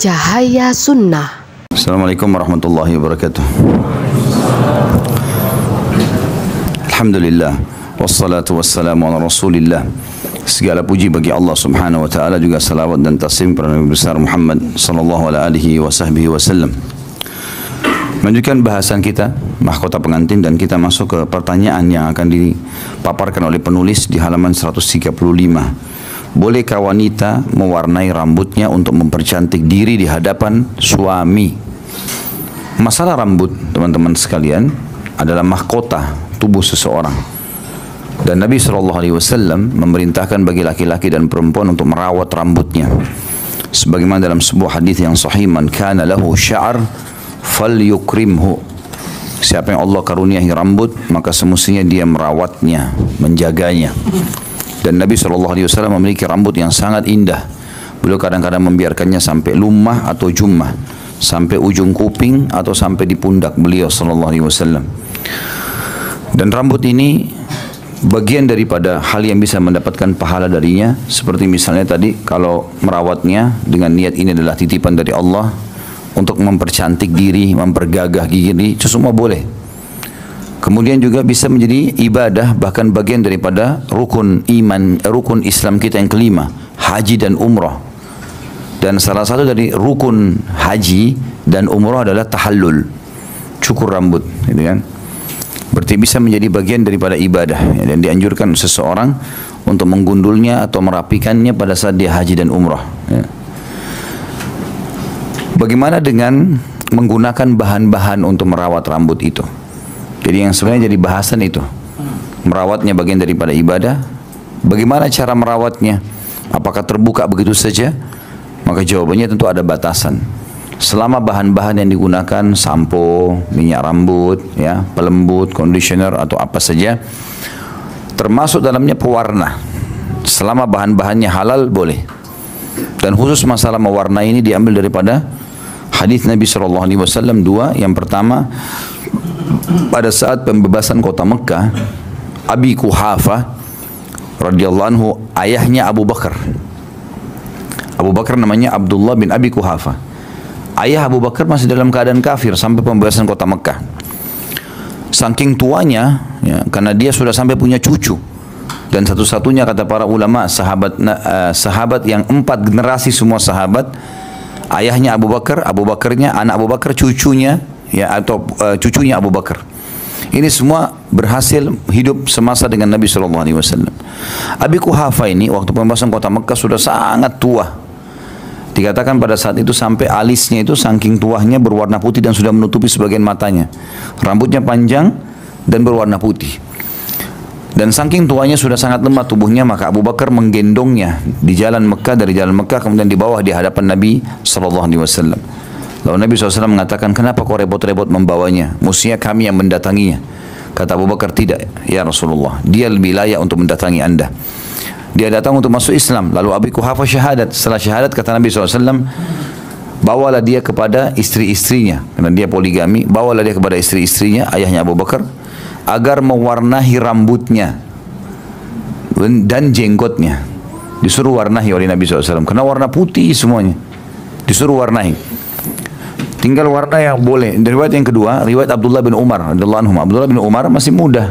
Cahaya Sunnah. Assalamualaikum warahmatullahi wabarakatuh. Alhamdulillah, wassalatu wassalamu ala rasulillah. Segala puji bagi Allah subhanahu wa ta'ala, juga salawat dan taslim kepada Nabi besar Muhammad sallallahu alaihi wasallam. Melanjutkan bahasan kita mahkota pengantin, dan kita masuk ke pertanyaan yang akan dipaparkan oleh penulis di halaman 135. Bolehkah wanita mewarnai rambutnya untuk mempercantik diri di hadapan suami? Masalah rambut, teman-teman sekalian, adalah mahkota tubuh seseorang. Dan Nabi SAW memerintahkan bagi laki-laki dan perempuan untuk merawat rambutnya. Sebagaimana dalam sebuah hadis yang sahih, man kana lahu sya'r falyukrimhu. Siapa yang Allah karuniai rambut, maka semestinya dia merawatnya, menjaganya. Dan Nabi SAW memiliki rambut yang sangat indah. Beliau kadang-kadang membiarkannya sampai lumah atau jummah, sampai ujung kuping atau sampai di pundak beliau SAW. Dan rambut ini bagian daripada hal yang bisa mendapatkan pahala darinya. Seperti misalnya tadi, kalau merawatnya dengan niat ini adalah titipan dari Allah untuk mempercantik diri, mempergagah gigi, itu semua boleh. Kemudian juga bisa menjadi ibadah, bahkan bagian daripada rukun iman, rukun Islam kita yang kelima, haji dan umrah. Dan salah satu dari rukun haji dan umrah adalah tahallul, cukur rambut, gitu kan. Berarti bisa menjadi bagian daripada ibadah, ya, dan dianjurkan seseorang untuk menggundulnya atau merapikannya pada saat dia haji dan umrah, ya. Bagaimana dengan menggunakan bahan-bahan untuk merawat rambut itu? Jadi yang sebenarnya jadi bahasan itu, merawatnya bagian daripada ibadah. Bagaimana cara merawatnya? Apakah terbuka begitu saja? Maka jawabannya tentu ada batasan. Selama bahan-bahan yang digunakan sampo, minyak rambut, ya, pelembut, conditioner atau apa saja, termasuk dalamnya pewarna. Selama bahan-bahannya halal boleh. Dan khusus masalah mewarnai ini diambil daripada hadis Nabi SAW dua. Yang pertama, pada saat pembebasan kota Mekah, Abi Quhafah radhiyallahu anhu, ayahnya Abu Bakar. Abu Bakar namanya Abdullah bin Abi Quhafah. Ayah Abu Bakar masih dalam keadaan kafir sampai pembebasan kota Mekah. Saking tuanya, ya, karena dia sudah sampai punya cucu. Dan satu-satunya kata para ulama, sahabat yang 4 generasi semua sahabat. Ayahnya Abu Bakar, Abu Bakarnya, anak Abu Bakar, cucunya, ya, atau cucunya Abu Bakar. Ini semua berhasil hidup semasa dengan Nabi SAW. Abi Quhafah ini waktu pembebasan kota Mekah sudah sangat tua. Dikatakan pada saat itu sampai alisnya itu saking tuahnya berwarna putih dan sudah menutupi sebagian matanya. Rambutnya panjang dan berwarna putih. Dan saking tuanya sudah sangat lemah tubuhnya, maka Abu Bakar menggendongnya di jalan Mekah, dari jalan Mekah kemudian dibawa di hadapan Nabi SAW. Lalu Nabi SAW mengatakan, kenapa kau repot-repot membawanya? Mestinya kami yang mendatanginya. Kata Abu Bakar, tidak ya Rasulullah, dia lebih layak untuk mendatangi anda. Dia datang untuk masuk Islam. Lalu Abi Quhafah syahadat. Setelah syahadat kata Nabi SAW, bawalah dia kepada istri-istrinya, karena dia poligami. Bawalah dia kepada istri-istrinya, ayahnya Abu Bakar, agar mewarnahi rambutnya dan jenggotnya. Disuruh warnahi oleh Nabi SAW, karena warna putih semuanya. Disuruh warnahi. Tinggal warna yang boleh. Riwayat yang kedua, riwayat Abdullah bin Umar radhiyallahu anhu. Abdullah bin Umar masih muda.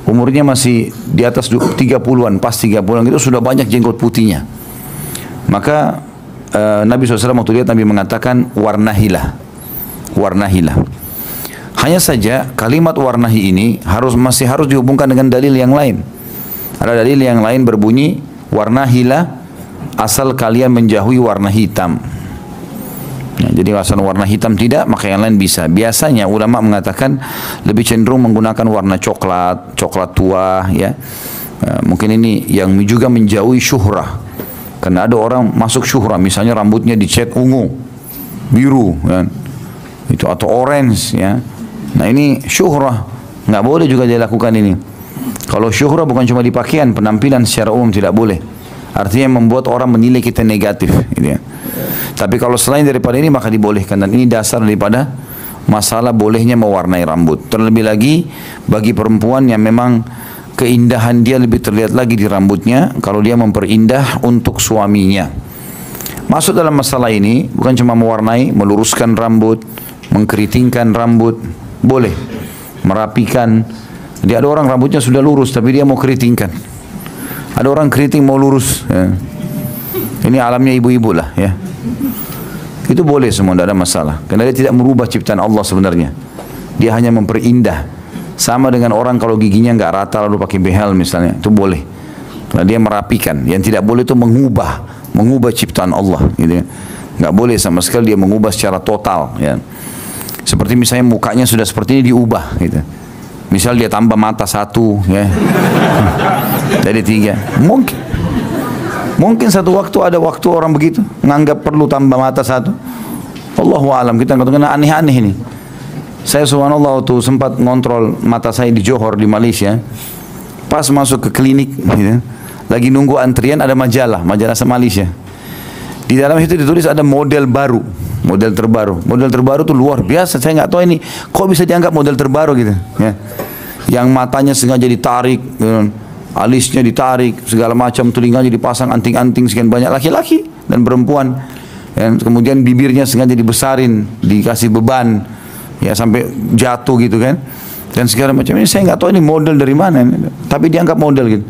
Umurnya masih di atas 30-an, pas 30-an itu sudah banyak jenggot putihnya. Maka Nabi SAW waktu lihat, Nabi mengatakan warnahilah. Warnahilah. Hanya saja kalimat warnahi ini masih harus dihubungkan dengan dalil yang lain. Ada dalil yang lain berbunyi warnahilah asal kalian menjauhi warna hitam. Nah, jadi asal warna hitam tidak, maka yang lain bisa. Biasanya ulama mengatakan lebih cenderung menggunakan warna coklat, coklat tua, ya. Mungkin ini yang juga menjauhi syuhrah. Karena ada orang masuk syuhrah, misalnya rambutnya dicat ungu, biru, kan? Itu atau orange, ya. Nah ini syuhrah, nggak boleh juga dia lakukan ini. Kalau syuhrah bukan cuma di pakaian, penampilan secara umum tidak boleh. Artinya membuat orang menilai kita negatif, gitu ya. Tapi kalau selain daripada ini maka dibolehkan, dan ini dasar daripada masalah bolehnya mewarnai rambut. Terlebih lagi bagi perempuan yang memang keindahan dia lebih terlihat lagi di rambutnya kalau dia memperindah untuk suaminya. Masuk dalam masalah ini bukan cuma mewarnai, meluruskan rambut, mengkeritingkan rambut, boleh. Merapikan. Jadi ada orang rambutnya sudah lurus tapi dia mau keritingkan. Ada orang keriting mau lurus. Ya. Ini alamnya ibu-ibu lah ya. Itu boleh semua, tidak ada masalah. Karena dia tidak merubah ciptaan Allah sebenarnya. Dia hanya memperindah. Sama dengan orang kalau giginya nggak rata lalu pakai behel misalnya, itu boleh. Karena dia merapikan. Yang tidak boleh itu mengubah ciptaan Allah. Gitu ya. Nggak boleh sama sekali dia mengubah secara total. Ya. Seperti misalnya mukanya sudah seperti ini diubah. Gitu. Misal dia tambah mata 1, ya. Jadi 3. Mungkin satu waktu ada waktu orang begitu menganggap perlu tambah mata 1. Allahu alam, kita kena aneh-aneh ini. Saya subhanallah waktu sempat ngontrol mata saya di Johor di Malaysia. Pas masuk ke klinik gitu, lagi nunggu antrian ada majalah Malaysia. Di dalam itu ditulis ada model baru, model terbaru. Model terbaru tuh luar biasa. Saya nggak tahu ini kok bisa dianggap model terbaru gitu ya. Yang matanya sengaja ditarik gitu. Alisnya ditarik, segala macam, telinganya dipasang anting-anting sekian banyak, laki-laki dan perempuan. Dan kemudian bibirnya sengaja dibesarin, dikasih beban, ya sampai jatuh gitu kan. Dan segala macam ini saya nggak tahu ini model dari mana, tapi dianggap model gitu.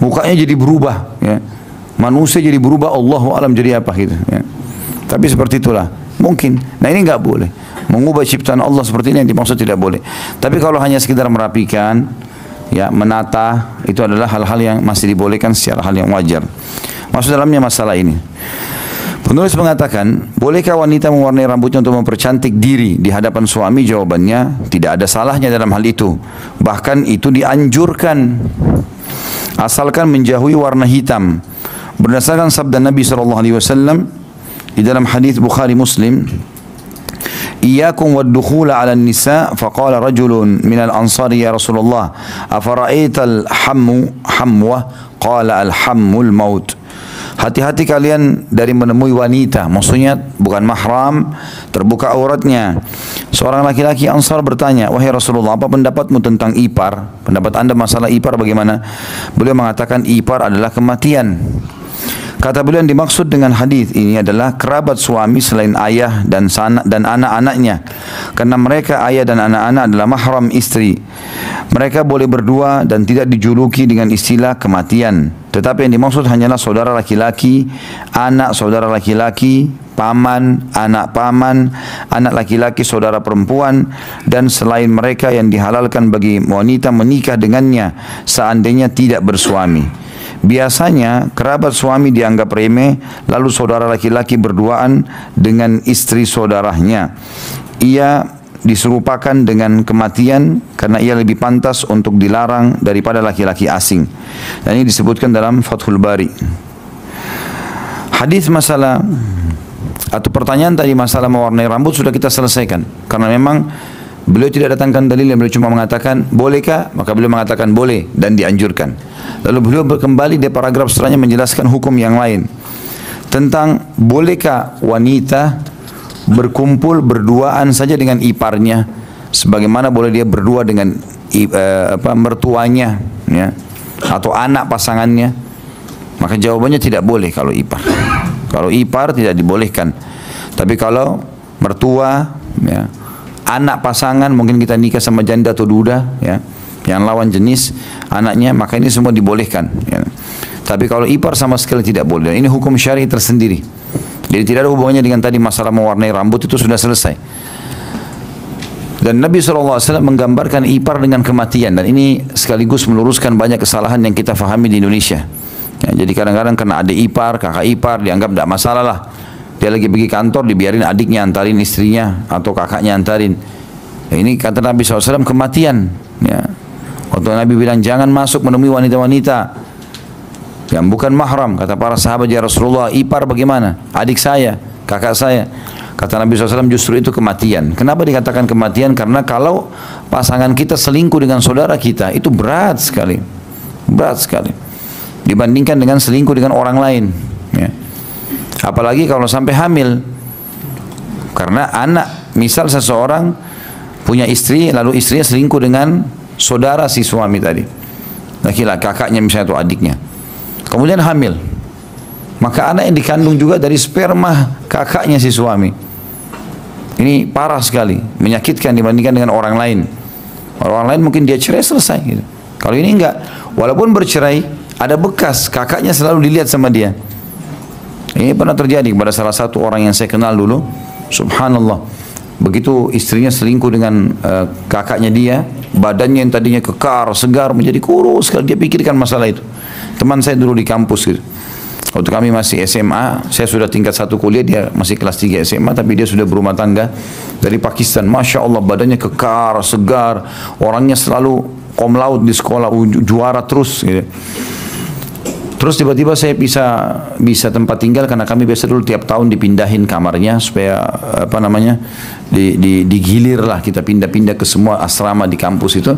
Mukanya jadi berubah, ya. Manusia jadi berubah, Allahu alam jadi apa gitu. Ya. Tapi seperti itulah, mungkin. Nah ini nggak boleh. Mengubah ciptaan Allah seperti ini yang dimaksud tidak boleh. Tapi kalau hanya sekedar merapikan, ya menata, itu adalah hal-hal yang masih dibolehkan secara hal yang wajar. Maksud dalamnya masalah ini. Penulis mengatakan, bolehkah wanita mewarnai rambutnya untuk mempercantik diri di hadapan suami? Jawabannya, tidak ada salahnya dalam hal itu. Bahkan itu dianjurkan, asalkan menjauhi warna hitam. Berdasarkan sabda Nabi SAW di dalam hadis Bukhari Muslim, إياكم والدخول على النساء فقال رجل من الأنصار يا رسول الله أفرأيت حموة قال الحم الموت. Hati-hati kalian dari menemui wanita, maksudnya bukan mahram, terbuka auratnya. Seorang laki-laki Ansar bertanya, wahai Rasulullah, apa pendapatmu tentang ipar? Pendapat anda masalah ipar bagaimana? Beliau mengatakan ipar adalah kematian. Kata beliau yang dimaksud dengan hadis ini adalah kerabat suami selain ayah dan anak-anaknya. Karena mereka ayah dan anak-anak adalah mahram istri. Mereka boleh berdua dan tidak dijuluki dengan istilah kematian. Tetapi yang dimaksud hanyalah saudara laki-laki, anak saudara laki-laki, paman, anak laki-laki, saudara perempuan, dan selain mereka yang dihalalkan bagi wanita menikah dengannya seandainya tidak bersuami. Biasanya kerabat suami dianggap remeh, lalu saudara laki-laki berduaan dengan istri saudaranya. Ia diserupakan dengan kematian karena ia lebih pantas untuk dilarang daripada laki-laki asing. Dan ini disebutkan dalam Fathul Bari. Hadis masalah atau pertanyaan tadi masalah mewarnai rambut sudah kita selesaikan. Karena memang beliau tidak datangkan dalil, yang beliau cuma mengatakan bolehkah, maka beliau mengatakan boleh dan dianjurkan. Lalu beliau kembali di paragraf setelahnya menjelaskan hukum yang lain tentang bolehkah wanita berkumpul berduaan saja dengan iparnya, sebagaimana boleh dia berdua dengan mertuanya, ya, atau anak pasangannya. Maka jawabannya tidak boleh kalau ipar. Kalau ipar tidak dibolehkan. Tapi kalau mertua, ya, anak pasangan, mungkin kita nikah sama janda atau duda, ya, yang lawan jenis anaknya, maka ini semua dibolehkan, ya. Tapi kalau ipar sama sekali tidak boleh. Dan ini hukum syar'i tersendiri. Jadi tidak ada hubungannya dengan tadi masalah mewarnai rambut, itu sudah selesai. Dan Nabi SAW menggambarkan ipar dengan kematian, dan ini sekaligus meluruskan banyak kesalahan yang kita fahami di Indonesia. Ya, jadi kadang-kadang karena ada ipar, kakak ipar, dianggap tidak masalah lah. Dia lagi pergi kantor, dibiarin adiknya antarin istrinya atau kakaknya antarin. Ya, ini kata Nabi SAW kematian. Ya. Waktu Nabi bilang jangan masuk menemui wanita-wanita yang bukan mahram. Kata para sahabat, ya Rasulullah, ipar bagaimana? Adik saya, kakak saya. Kata Nabi SAW justru itu kematian. Kenapa dikatakan kematian? Karena kalau pasangan kita selingkuh dengan saudara kita, itu berat sekali. Berat sekali. Dibandingkan dengan selingkuh dengan orang lain. Ya. Apalagi kalau sampai hamil. Karena anak, misal seseorang punya istri, lalu istrinya selingkuh dengan saudara si suami tadi. Laki-laki, kakaknya misalnya atau adiknya. Kemudian hamil. Maka anak yang dikandung juga dari sperma kakaknya si suami. Ini parah sekali, menyakitkan dibandingkan dengan orang lain. Orang lain mungkin dia cerai selesai gitu. Kalau ini enggak, walaupun bercerai, ada bekas kakaknya selalu dilihat sama dia. Ini pernah terjadi kepada salah satu orang yang saya kenal dulu. Subhanallah, begitu istrinya selingkuh dengan kakaknya dia, badannya yang tadinya kekar, segar menjadi kurus sekali. Dia pikirkan masalah itu. Teman saya dulu di kampus gitu. Waktu kami masih SMA, saya sudah tingkat 1 kuliah, dia masih kelas 3 SMA, tapi dia sudah berumah tangga dari Pakistan. Masya Allah, badannya kekar, segar, orangnya selalu cum laude di sekolah, juara terus gitu. Terus tiba-tiba saya bisa tempat tinggal, karena kami biasa dulu tiap tahun dipindahin kamarnya supaya apa namanya, digilir lah, kita pindah-pindah ke semua asrama di kampus itu.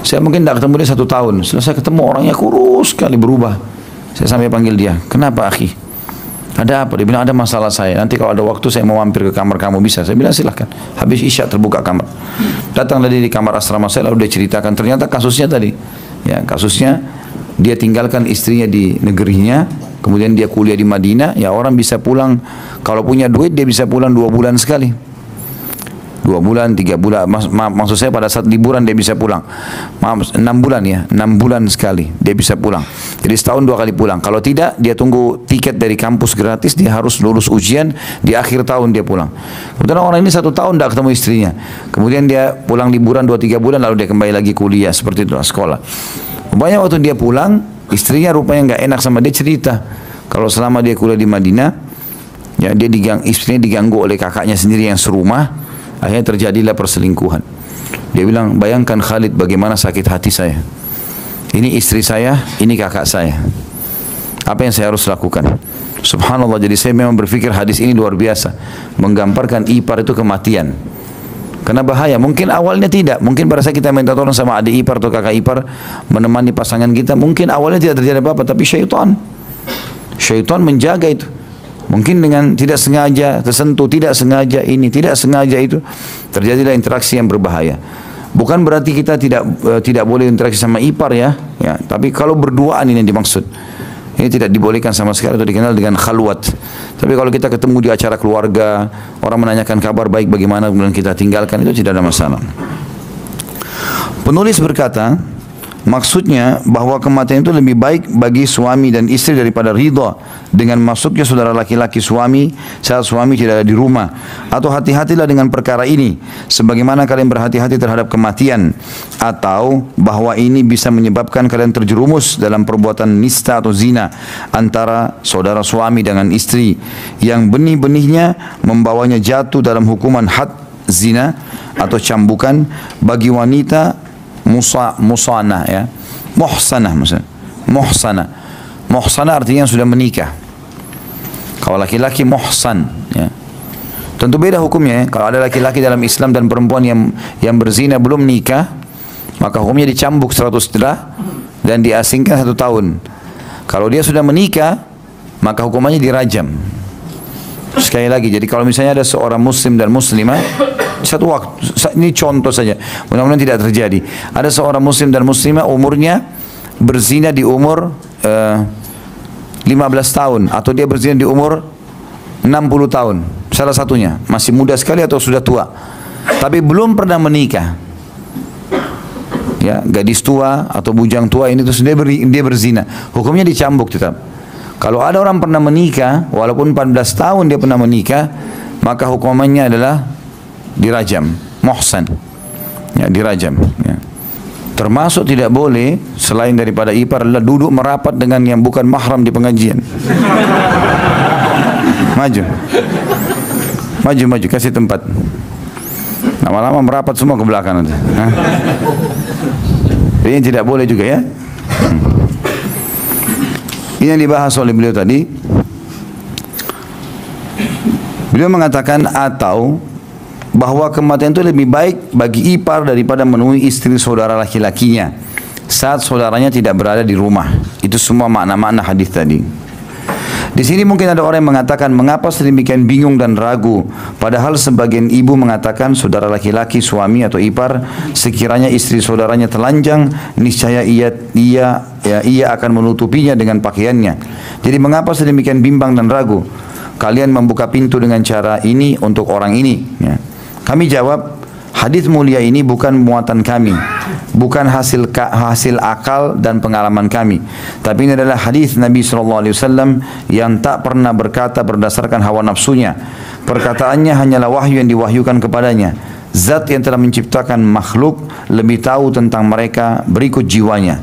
Saya mungkin tidak ketemu dia 1 tahun, selesai ketemu orangnya kurus sekali, berubah. Saya sampai panggil dia, kenapa akhi? Ada apa? Dia bilang ada masalah saya. Nanti kalau ada waktu saya mau mampir ke kamar kamu, bisa? Saya bilang silahkan. Habis isya terbuka kamar. Datang tadi di kamar asrama saya, lalu dia ceritakan. Ternyata kasusnya tadi, ya kasusnya dia tinggalkan istrinya di negerinya, kemudian dia kuliah di Madinah. Ya orang bisa pulang, kalau punya duit dia bisa pulang 2 bulan sekali. 2 bulan, 3 bulan, maksud saya pada saat liburan dia bisa pulang. 6 bulan ya, 6 bulan sekali dia bisa pulang. Jadi setahun 2 kali pulang. Kalau tidak, dia tunggu tiket dari kampus gratis, dia harus lulus ujian, di akhir tahun dia pulang. Kemudian orang ini 1 tahun tidak ketemu istrinya. Kemudian dia pulang liburan 2-3 bulan, lalu dia kembali lagi kuliah, seperti itu, sekolah. Rupanya waktu dia pulang, istrinya rupanya nggak enak sama dia, cerita. Kalau selama dia kuliah di Madinah, ya istrinya diganggu oleh kakaknya sendiri yang serumah. Akhirnya terjadilah perselingkuhan. Dia bilang, bayangkan Khalid bagaimana sakit hati saya. Ini istri saya, ini kakak saya. Apa yang saya harus lakukan? Subhanallah, jadi saya memang berpikir hadis ini luar biasa. Menggambarkan ipar itu kematian. Karena bahaya, mungkin awalnya tidak. Mungkin pada saat kita minta tolong sama adik ipar atau kakak ipar menemani pasangan kita, mungkin awalnya tidak terjadi apa-apa. Tapi syaitan menjaga itu. Mungkin dengan tidak sengaja tersentuh, tidak sengaja ini, tidak sengaja itu, terjadilah interaksi yang berbahaya. Bukan berarti kita tidak boleh interaksi sama ipar ya, tapi kalau berduaan ini yang dimaksud. Ini tidak dibolehkan sama sekali, atau dikenal dengan khalwat. Tapi kalau kita ketemu di acara keluarga, orang menanyakan kabar baik bagaimana, kemudian kita tinggalkan, itu tidak ada masalah. Penulis berkata, maksudnya bahwa kematian itu lebih baik bagi suami dan istri daripada ridha dengan masuknya saudara laki-laki suami saat suami tidak ada di rumah. Atau hati-hatilah dengan perkara ini, sebagaimana kalian berhati-hati terhadap kematian. Atau bahwa ini bisa menyebabkan kalian terjerumus dalam perbuatan nista atau zina antara saudara suami dengan istri, yang benih-benihnya membawanya jatuh dalam hukuman had zina atau cambukan bagi wanita musana ya, muhsanah maksudnya. Muhsanah artinya yang sudah menikah. Kalau laki-laki muhsan ya. Tentu beda hukumnya ya. Kalau ada laki-laki dalam Islam dan perempuan yang berzina belum nikah, maka hukumnya dicambuk 100 jelah dan diasingkan 1 tahun. Kalau dia sudah menikah, maka hukumannya dirajam. Sekali lagi, jadi kalau misalnya ada seorang muslim dan muslimah, satu waktu, ini contoh saja, mudah-mudahan tidak terjadi. Ada seorang muslim dan muslimah umurnya berzina di umur 15 tahun, atau dia berzina di umur 60 tahun, salah satunya masih muda sekali atau sudah tua, tapi belum pernah menikah. Ya, gadis tua atau bujang tua ini terus dia berzina, hukumnya dicambuk tetap. Kalau ada orang pernah menikah, walaupun 14 tahun dia pernah menikah, maka hukumannya adalah dirajam, muhsan, ya, dirajam. Ya. Termasuk tidak boleh selain daripada ipar adalah duduk merapat dengan yang bukan mahram di pengajian. Maju, kasih tempat. Lama-lama merapat semua ke belakang nanti. Ini tidak boleh juga ya. Ini yang dibahas oleh beliau tadi. Beliau mengatakan atau bahwa kematian itu lebih baik bagi ipar daripada menemui istri saudara laki-lakinya saat saudaranya tidak berada di rumah. Itu semua makna-makna hadis tadi. Di sini mungkin ada orang yang mengatakan, mengapa sedemikian bingung dan ragu, padahal sebagian ibu mengatakan saudara laki-laki, suami atau ipar, sekiranya istri saudaranya telanjang, niscaya ia akan menutupinya dengan pakaiannya. Jadi mengapa sedemikian bimbang dan ragu? Kalian membuka pintu dengan cara ini untuk orang ini. Ya. Kami jawab, hadis mulia ini bukan muatan kami, bukan hasil akal dan pengalaman kami, tapi ini adalah hadis Nabi SAW yang tak pernah berkata berdasarkan hawa nafsunya. Perkataannya hanyalah wahyu yang diwahyukan kepadanya. Zat yang telah menciptakan makhluk lebih tahu tentang mereka berikut jiwanya.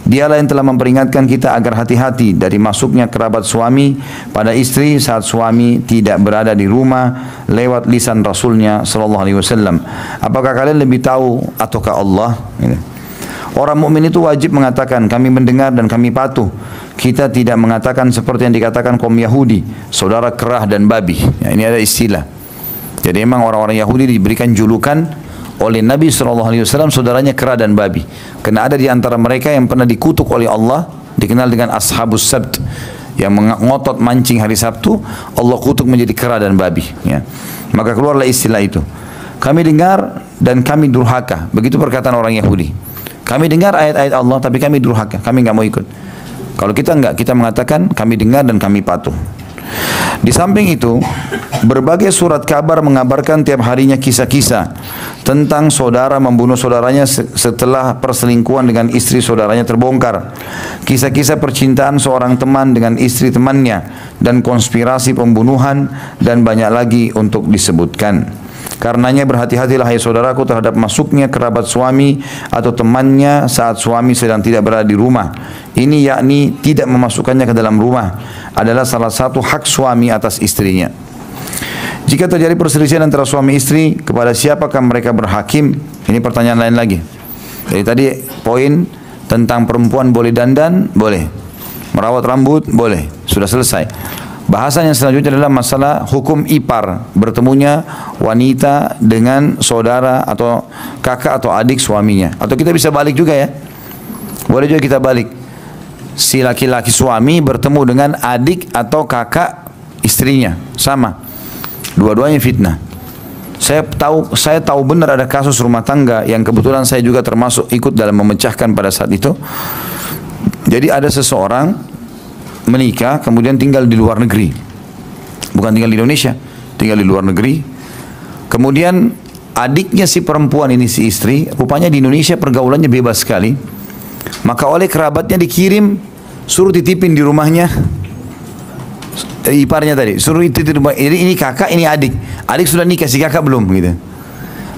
Dialah yang telah memperingatkan kita agar hati-hati dari masuknya kerabat suami pada istri saat suami tidak berada di rumah lewat lisan Rasulnya SAW. Apakah kalian lebih tahu ataukah Allah? Orang mukmin itu wajib mengatakan kami mendengar dan kami patuh. Kita tidak mengatakan seperti yang dikatakan kaum Yahudi, saudara kerah dan babi. Ya, ini ada istilah. Jadi memang orang-orang Yahudi diberikan julukan oleh Nabi SAW saudaranya kera dan babi. Karena ada di antara mereka yang pernah dikutuk oleh Allah, dikenal dengan Ashabus Sabt, yang mengotot mancing hari Sabtu, Allah kutuk menjadi kera dan babi. Ya. Maka keluarlah istilah itu. Kami dengar dan kami durhaka. Begitu perkataan orang Yahudi. Kami dengar ayat-ayat Allah tapi kami durhaka, kami nggak mau ikut. Kalau kita enggak, kita mengatakan kami dengar dan kami patuh. Di samping itu, berbagai surat kabar mengabarkan tiap harinya kisah-kisah tentang saudara membunuh saudaranya setelah perselingkuhan dengan istri saudaranya terbongkar. Kisah-kisah percintaan seorang teman dengan istri temannya dan konspirasi pembunuhan dan banyak lagi untuk disebutkan. Karenanya berhati-hatilah hai saudaraku terhadap masuknya kerabat suami atau temannya saat suami sedang tidak berada di rumah. Ini yakni tidak memasukkannya ke dalam rumah adalah salah satu hak suami atas istrinya. Jika terjadi perselisihan antara suami istri, kepada siapakah mereka berhakim? Ini pertanyaan lain lagi. Jadi tadi poin tentang perempuan boleh dandan, boleh. Merawat rambut, boleh. Sudah selesai. Bahasan yang selanjutnya adalah masalah hukum ipar, bertemunya wanita dengan saudara atau kakak atau adik suaminya. Atau kita bisa balik juga ya. Boleh juga kita balik. Si laki-laki suami bertemu dengan adik atau kakak istrinya, sama. Dua-duanya fitnah. Saya tahu benar ada kasus rumah tangga yang kebetulan saya juga termasuk ikut dalam memecahkan pada saat itu. Jadi ada seseorang menikah kemudian tinggal di luar negeri, bukan tinggal di Indonesia, tinggal di luar negeri. Kemudian adiknya si perempuan ini, si istri, rupanya di Indonesia pergaulannya bebas sekali. Maka oleh kerabatnya dikirim, suruh titipin di rumahnya iparnya tadi, suruh titipin di rumah. Ini kakak, ini adik. Adik sudah nikah, si kakak belum gitu.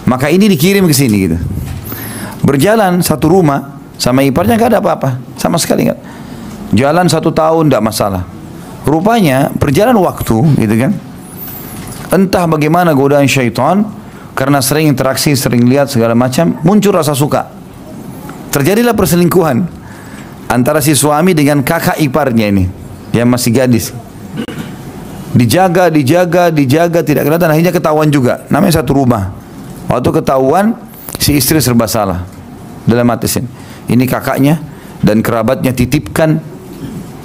Maka ini dikirim ke sini gitu. Berjalan satu rumah sama iparnya nggak ada apa-apa, sama sekali nggak. Jalan 1 tahun tidak masalah. Rupanya berjalan waktu, gitu kan? Entah bagaimana godaan syaitan, karena sering interaksi, sering lihat segala macam, muncul rasa suka. Terjadilah perselingkuhan antara si suami dengan kakak iparnya ini, yang masih gadis. Dijaga, tidak kelihatan, akhirnya ketahuan juga. Namanya satu rumah. Waktu ketahuan, si istri serba salah. Dalam hati ini kakaknya dan kerabatnya titipkan.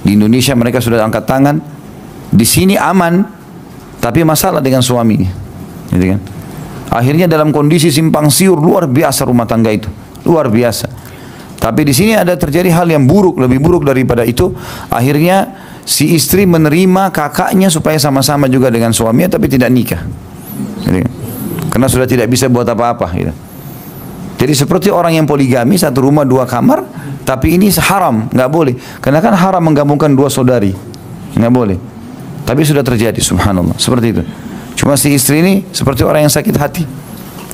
Di Indonesia mereka sudah angkat tangan, di sini aman, tapi masalah dengan suaminya, gitu kan? Akhirnya dalam kondisi simpang siur luar biasa rumah tangga itu, luar biasa. Tapi di sini ada terjadi hal yang buruk, lebih buruk daripada itu. Akhirnya si istri menerima kakaknya supaya sama-sama juga dengan suaminya, tapi tidak nikah, gitu kan? Karena sudah tidak bisa buat apa-apa, gitu. Jadi seperti orang yang poligami, satu rumah 2 kamar, tapi ini haram, nggak boleh. Karena kan haram menggabungkan 2 saudari, nggak boleh. Tapi sudah terjadi, subhanallah, seperti itu. Cuma si istri ini seperti orang yang sakit hati,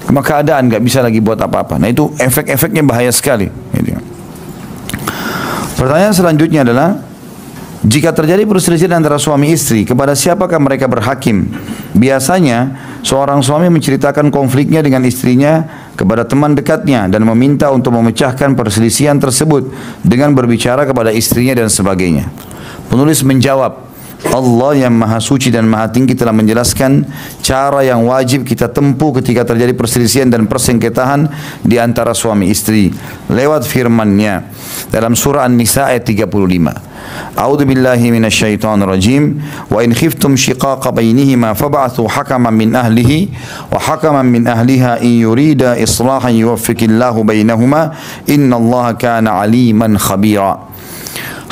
cuma keadaan nggak bisa lagi buat apa-apa. Nah itu efek-efeknya bahaya sekali. Pertanyaan selanjutnya adalah, jika terjadi perselisihan antara suami istri, kepada siapakah mereka berhakim? Biasanya seorang suami menceritakan konfliknya dengan istrinya kepada teman dekatnya dan meminta untuk memecahkan perselisihan tersebut dengan berbicara kepada istrinya dan sebagainya. Penulis menjawab, Allah yang maha suci dan maha tinggi telah menjelaskan cara yang wajib kita tempuh ketika terjadi perselisihan dan persengketaan di antara suami istri lewat firman-Nya dalam surah An-Nisa ayat 35. A'udzu billahi minasyaitonir rajim. Wa in khiftum shiqaqa bainihima fab'athu hakaman min ahlihi wa hakaman min ahliha in yurida islahan yuwaffiqillahu bainahuma innallaha kana aliman khabira.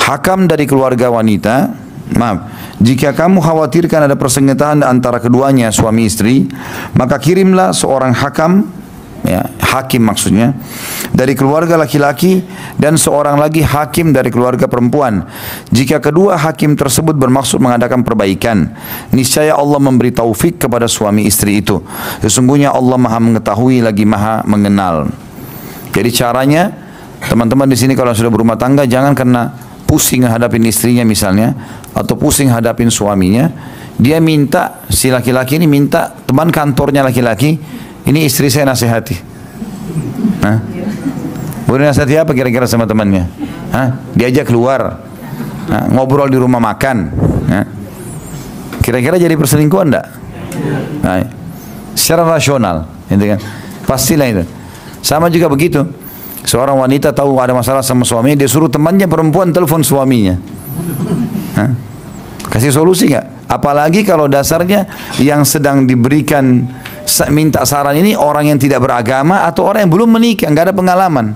Hakam dari keluarga wanita, jika kamu khawatirkan ada persengketaan antara keduanya suami istri, maka kirimlah seorang hakam, ya, hakim maksudnya, dari keluarga laki-laki dan seorang lagi hakim dari keluarga perempuan. Jika kedua hakim tersebut bermaksud mengadakan perbaikan, niscaya Allah memberi taufik kepada suami istri itu. Sesungguhnya Allah maha mengetahui lagi maha mengenal. Jadi caranya, teman-teman di sini kalau sudah berumah tangga, jangan karena pusing hadapin istrinya misalnya, atau pusing hadapin suaminya, dia minta, si laki-laki ini minta teman kantornya laki-laki, ini istri saya nasihati. Nah, boleh nasihati apa kira-kira sama temannya? Diajak keluar, ngobrol di rumah makan. Kira-kira jadi perselingkuhan enggak? Nah, secara rasional, gitu kan? Pastilah itu. Sama juga begitu. Seorang wanita tahu ada masalah sama suaminya, dia suruh temannya perempuan telepon suaminya. Kasih solusi nggak? Apalagi kalau dasarnya yang sedang diberikan minta saran ini orang yang tidak beragama atau orang yang belum menikah, nggak ada pengalaman.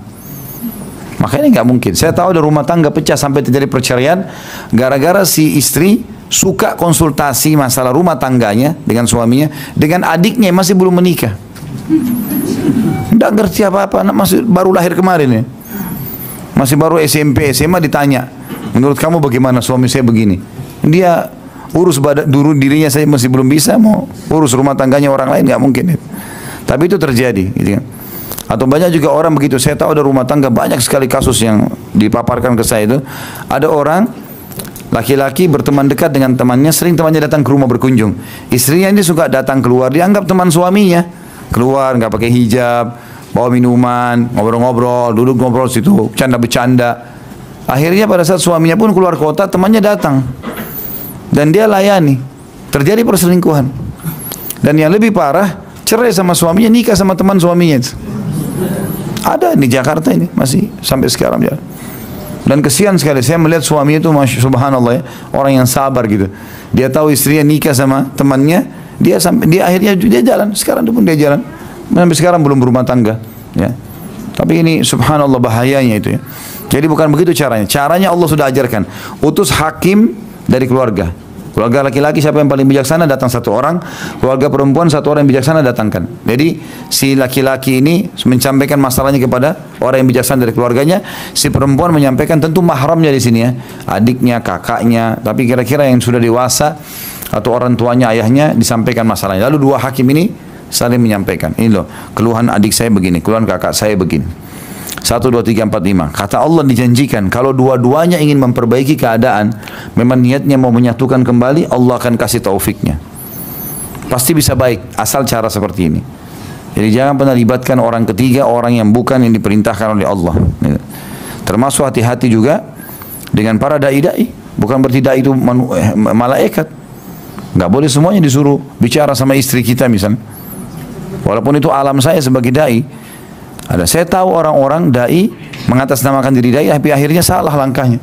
Makanya nggak mungkin. Saya tahu ada rumah tangga pecah sampai terjadi perceraian gara-gara si istri suka konsultasi masalah rumah tangganya dengan suaminya dengan adiknya yang masih belum menikah. Tidak ngerti apa-apa, anak masih baru lahir kemarin ya. Masih baru SMP, SMA ditanya, menurut kamu bagaimana suami saya begini? Dia urus dulu dirinya saya masih belum bisa, mau urus rumah tangganya orang lain nggak mungkin. Tapi itu terjadi, gitu kan. Atau banyak juga orang begitu. Saya tahu ada rumah tangga banyak sekali kasus yang dipaparkan ke saya itu. Ada orang laki-laki berteman dekat dengan temannya, sering temannya datang ke rumah berkunjung. Istrinya ini suka datang keluar, dianggap teman suaminya. Keluar nggak pakai hijab, bawa minuman, ngobrol-ngobrol, duduk ngobrol situ, bercanda-bercanda. Akhirnya pada saat suaminya pun keluar kota, temannya datang dan dia layani. Terjadi perselingkuhan. Dan yang lebih parah, cerai sama suaminya, nikah sama teman suaminya. Ada di Jakarta ini masih sampai sekarang ya. Dan kesian sekali saya melihat suaminya itu, subhanallah ya, orang yang sabar gitu. Dia tahu istrinya nikah sama temannya. Dia akhirnya dia jalan, sekarang pun dia jalan, sampai sekarang belum berumah tangga, ya. Tapi ini subhanallah bahayanya itu ya. Jadi bukan begitu caranya. Caranya Allah sudah ajarkan. Utus hakim dari keluarga. Keluarga laki-laki siapa yang paling bijaksana datang satu orang, keluarga perempuan satu orang yang bijaksana datangkan. Jadi si laki-laki ini menyampaikan masalahnya kepada orang yang bijaksana dari keluarganya, si perempuan menyampaikan tentu mahramnya di sini ya, adiknya, kakaknya, tapi kira-kira yang sudah dewasa atau orang tuanya, ayahnya disampaikan masalahnya. Lalu dua hakim ini saling menyampaikan, ini loh keluhan adik saya begini, keluhan kakak saya begini. 1, 2, 3, 4, 5. Kata Allah dijanjikan kalau dua-duanya ingin memperbaiki keadaan, memang niatnya mau menyatukan kembali, Allah akan kasih taufiknya. Pasti bisa baik asal cara seperti ini. Jadi jangan pernah libatkan orang ketiga, orang yang bukan yang diperintahkan oleh Allah. Termasuk hati-hati juga dengan para dai-dai. Bukan berarti dai itu malaikat. Nggak boleh semuanya disuruh bicara sama istri kita misalnya. Walaupun itu alam saya sebagai dai. Saya tahu orang-orang dai mengatasnamakan diri dai, tapi akhirnya salah langkahnya.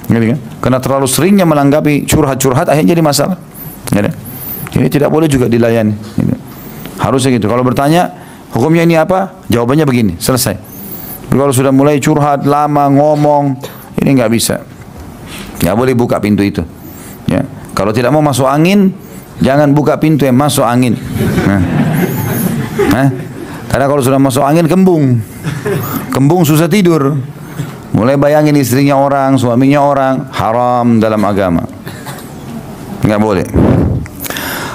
Gitu kan? Karena terlalu seringnya menanggapi curhat-curhat, akhirnya jadi masalah. Gitu. Jadi tidak boleh juga dilayani. Gitu. Harusnya gitu. Kalau bertanya hukumnya ini apa, jawabannya begini, selesai. Tapi kalau sudah mulai curhat lama ngomong, ini nggak bisa. Nggak boleh buka pintu itu. Ya. Kalau tidak mau masuk angin, jangan buka pintu yang masuk angin. Karena kalau sudah masuk angin kembung, kembung susah tidur. Mulai bayangin istrinya orang, suaminya orang, haram dalam agama. Nggak boleh.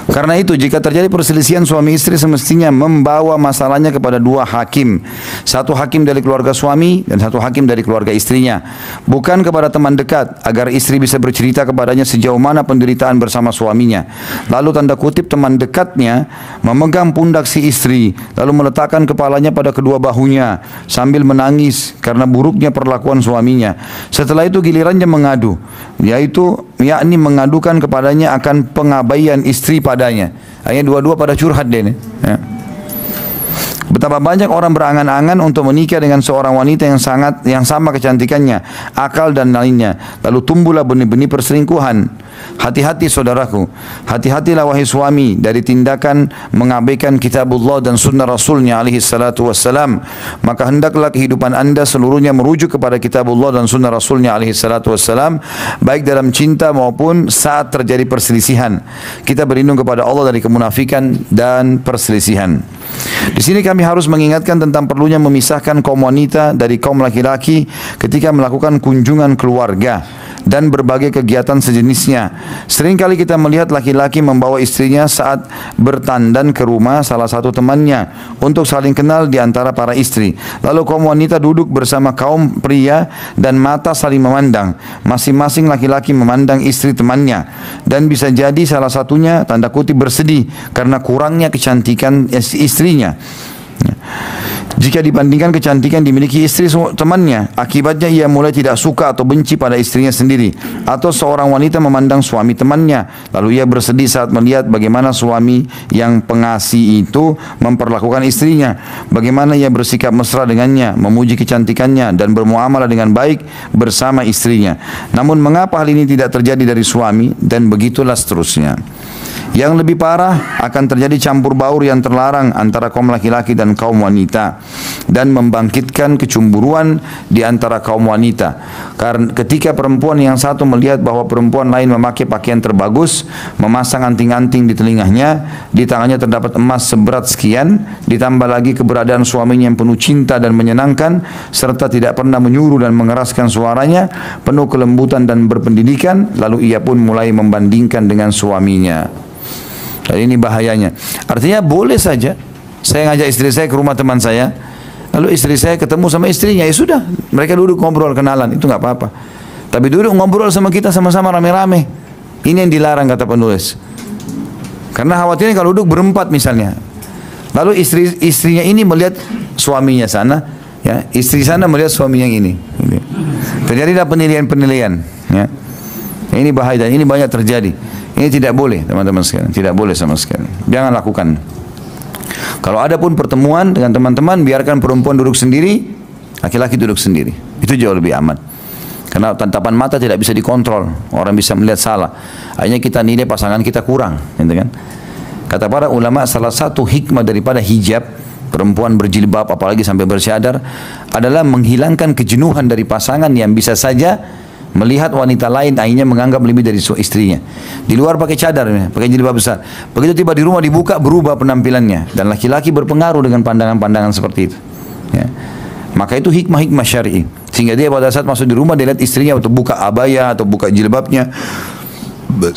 Karena itu jika terjadi perselisihan suami istri semestinya membawa masalahnya kepada dua hakim. Satu hakim dari keluarga suami dan satu hakim dari keluarga istrinya. Bukan kepada teman dekat agar istri bisa bercerita kepadanya sejauh mana penderitaan bersama suaminya. Lalu tanda kutip teman dekatnya memegang pundak si istri lalu meletakkan kepalanya pada kedua bahunya sambil menangis karena buruknya perlakuan suaminya. Setelah itu gilirannya mengadu, yaitu yakni mengadukan kepadanya akan pengabaian istri padanya. Hanya dua-dua pada curhat dia ini. Ya. Betapa banyak orang berangan-angan untuk menikah dengan seorang wanita yang sama kecantikannya, akal dan lainnya. Lalu tumbuhlah benih-benih perselingkuhan. Hati-hati saudaraku, hati-hatilah wahai suami dari tindakan mengabaikan kitabullah dan sunnah Rasulnya alaihi salatu wassalam. Maka hendaklah kehidupan anda seluruhnya merujuk kepada kitabullah dan sunnah Rasulnya alaihi salatu wassalam, baik dalam cinta maupun saat terjadi perselisihan. Kita berlindung kepada Allah dari kemunafikan dan perselisihan. Di sini kami harus mengingatkan tentang perlunya memisahkan kaum wanita dari kaum laki-laki ketika melakukan kunjungan keluarga dan berbagai kegiatan sejenisnya. Seringkali kita melihat laki-laki membawa istrinya saat bertandan ke rumah salah satu temannya untuk saling kenal di antara para istri. Lalu kaum wanita duduk bersama kaum pria dan mata saling memandang. Masing-masing laki-laki memandang istri temannya dan bisa jadi salah satunya tanda kutip bersedih karena kurangnya kecantikan istrinya. Jika dibandingkan kecantikan dimiliki istri temannya, akibatnya ia mulai tidak suka atau benci pada istrinya sendiri. Atau seorang wanita memandang suami temannya, lalu ia bersedih saat melihat bagaimana suami yang pengasih itu memperlakukan istrinya, bagaimana ia bersikap mesra dengannya, memuji kecantikannya dan bermuamalah dengan baik bersama istrinya. Namun mengapa hal ini tidak terjadi dari suami, dan begitulah seterusnya. Yang lebih parah, akan terjadi campur baur yang terlarang antara kaum laki-laki dan kaum wanita, dan membangkitkan kecemburuan di antara kaum wanita. Karena ketika perempuan yang satu melihat bahwa perempuan lain memakai pakaian terbagus, memasang anting-anting di telinganya, di tangannya terdapat emas seberat sekian, ditambah lagi keberadaan suaminya yang penuh cinta dan menyenangkan, serta tidak pernah menyuruh dan mengeraskan suaranya, penuh kelembutan dan berpendidikan, lalu ia pun mulai membandingkan dengan suaminya. Dan ini bahayanya. Artinya boleh saja saya ngajak istri saya ke rumah teman saya, lalu istri saya ketemu sama istrinya, ya sudah, mereka duduk ngobrol kenalan, itu nggak apa-apa. Tapi duduk ngobrol sama kita sama-sama rame-rame, ini yang dilarang kata penulis. Karena khawatirnya kalau duduk berempat misalnya, lalu istrinya ini melihat suaminya sana, ya, istri sana melihat suami yang ini. Terjadilah penilaian-penilaian. Ya. Ini bahaya dan ini banyak terjadi. Ini tidak boleh teman-teman sekalian, tidak boleh sama sekali. Jangan lakukan. Kalau ada pun pertemuan dengan teman-teman, biarkan perempuan duduk sendiri, laki-laki duduk sendiri. Itu jauh lebih aman. Karena tatapan mata tidak bisa dikontrol, orang bisa melihat salah. Akhirnya kita nilai pasangan kita kurang, gitu kan? Kata para ulama, salah satu hikmah daripada hijab, perempuan berjilbab apalagi sampai bersyadar, adalah menghilangkan kejenuhan dari pasangan yang bisa saja melihat wanita lain akhirnya menganggap lebih dari istrinya. Di luar pakai cadar, pakai jilbab besar. Begitu tiba di rumah dibuka, berubah penampilannya. Dan laki-laki berpengaruh dengan pandangan-pandangan seperti itu. Ya. Maka itu hikmah-hikmah syar'i. Sehingga dia pada saat masuk di rumah, dia lihat istrinya untuk buka abaya atau buka jilbabnya.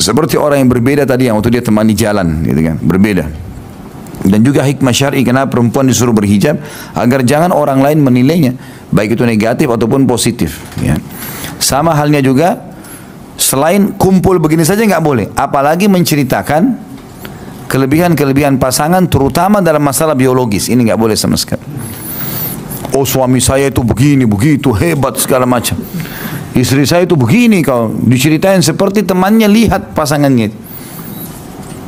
Seperti orang yang berbeda tadi yang waktu dia temani jalan, gitu kan, berbeda. Dan juga hikmah syar'i kenapa perempuan disuruh berhijab, agar jangan orang lain menilainya, baik itu negatif ataupun positif. Ya. Sama halnya juga, selain kumpul begini saja nggak boleh, apalagi menceritakan kelebihan-kelebihan pasangan, terutama dalam masalah biologis. Ini nggak boleh sama sekali. Oh suami saya itu begini, begitu, hebat segala macam. Istri saya itu begini, kalau diceritain seperti temannya lihat pasangannya.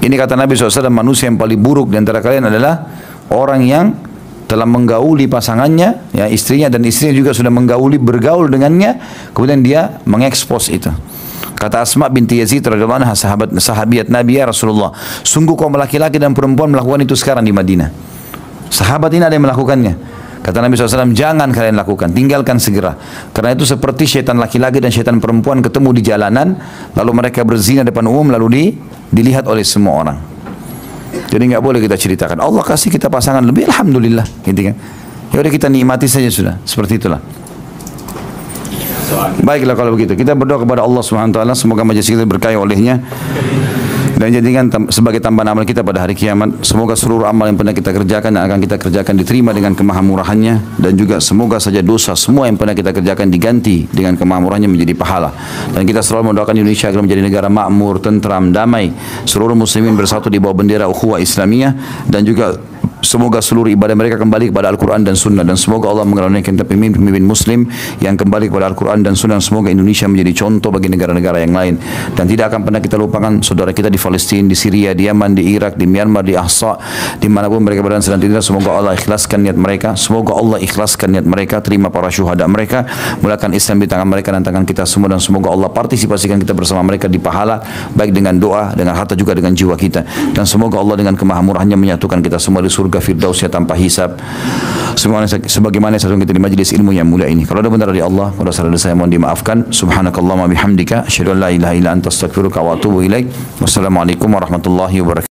Ini kata Nabi SAW, manusia yang paling buruk di antara kalian adalah orang yang telah menggauli pasangannya, ya, istrinya, dan istrinya juga sudah bergaul dengannya, kemudian dia mengekspos itu. Kata Asma binti Yazid radhiyallahu anha, sahabiat Nabi, ya Rasulullah, sungguh kaum laki-laki dan perempuan melakukan itu sekarang di Madinah. Sahabat ini ada yang melakukannya. Kata Nabi SAW, jangan kalian lakukan, tinggalkan segera. Karena itu seperti syaitan laki-laki dan syaitan perempuan ketemu di jalanan, lalu mereka berzina depan umum, lalu dilihat oleh semua orang. Jadi nggak boleh kita ceritakan. Allah kasih kita pasangan lebih, alhamdulillah, gitu kan. Ya udah kita nikmati saja sudah, seperti itulah. Baiklah kalau begitu, kita berdoa kepada Allah Subhanahu wa taala, semoga majelis kita berkahi olehnya dan jadikan sebagai tambahan amal kita pada hari kiamat. Semoga seluruh amal yang pernah kita kerjakan dan akan kita kerjakan diterima dengan kemahamurahannya, dan juga semoga saja dosa semua yang pernah kita kerjakan diganti dengan kemahamurahannya menjadi pahala. Dan kita selalu mendoakan Indonesia agar menjadi negara makmur, tentram, damai, seluruh muslimin bersatu di bawah bendera ukhuwah Islamiyah, dan juga Semoga seluruh ibadah mereka kembali kepada Al-Quran dan Sunnah. Dan semoga Allah mengaruniakan kita pemimpin Muslim yang kembali kepada Al-Quran dan Sunnah. Semoga Indonesia menjadi contoh bagi negara-negara yang lain. Dan tidak akan pernah kita lupakan saudara kita di Palestina, di Syria, di Yaman, di Irak, di Myanmar, di Ahsa, dimanapun mereka berada sedang tidak. Semoga Allah ikhlaskan niat mereka. Semoga Allah ikhlaskan niat mereka. Terima para syuhada mereka. Mulakan Islam di tangan mereka dan tangan kita semua. Dan semoga Allah partisipasikan kita bersama mereka di pahala, baik dengan doa, dengan harta, juga dengan jiwa kita. Dan semoga Allah dengan kemahamurahannya menyatukan kita semua di surga firdausnya tanpa hisab. Sebagaimana satu kita di majlis ilmu yang mulia ini. Kalau ada benar dari Allah, kalau salah saya mohon dimaafkan. Subhanakallahumma bihamdika asyhadu an la ilaha illa anta astaghfiruka wa atubu ilaik. Wassalamualaikum warahmatullahi wabarakatuh.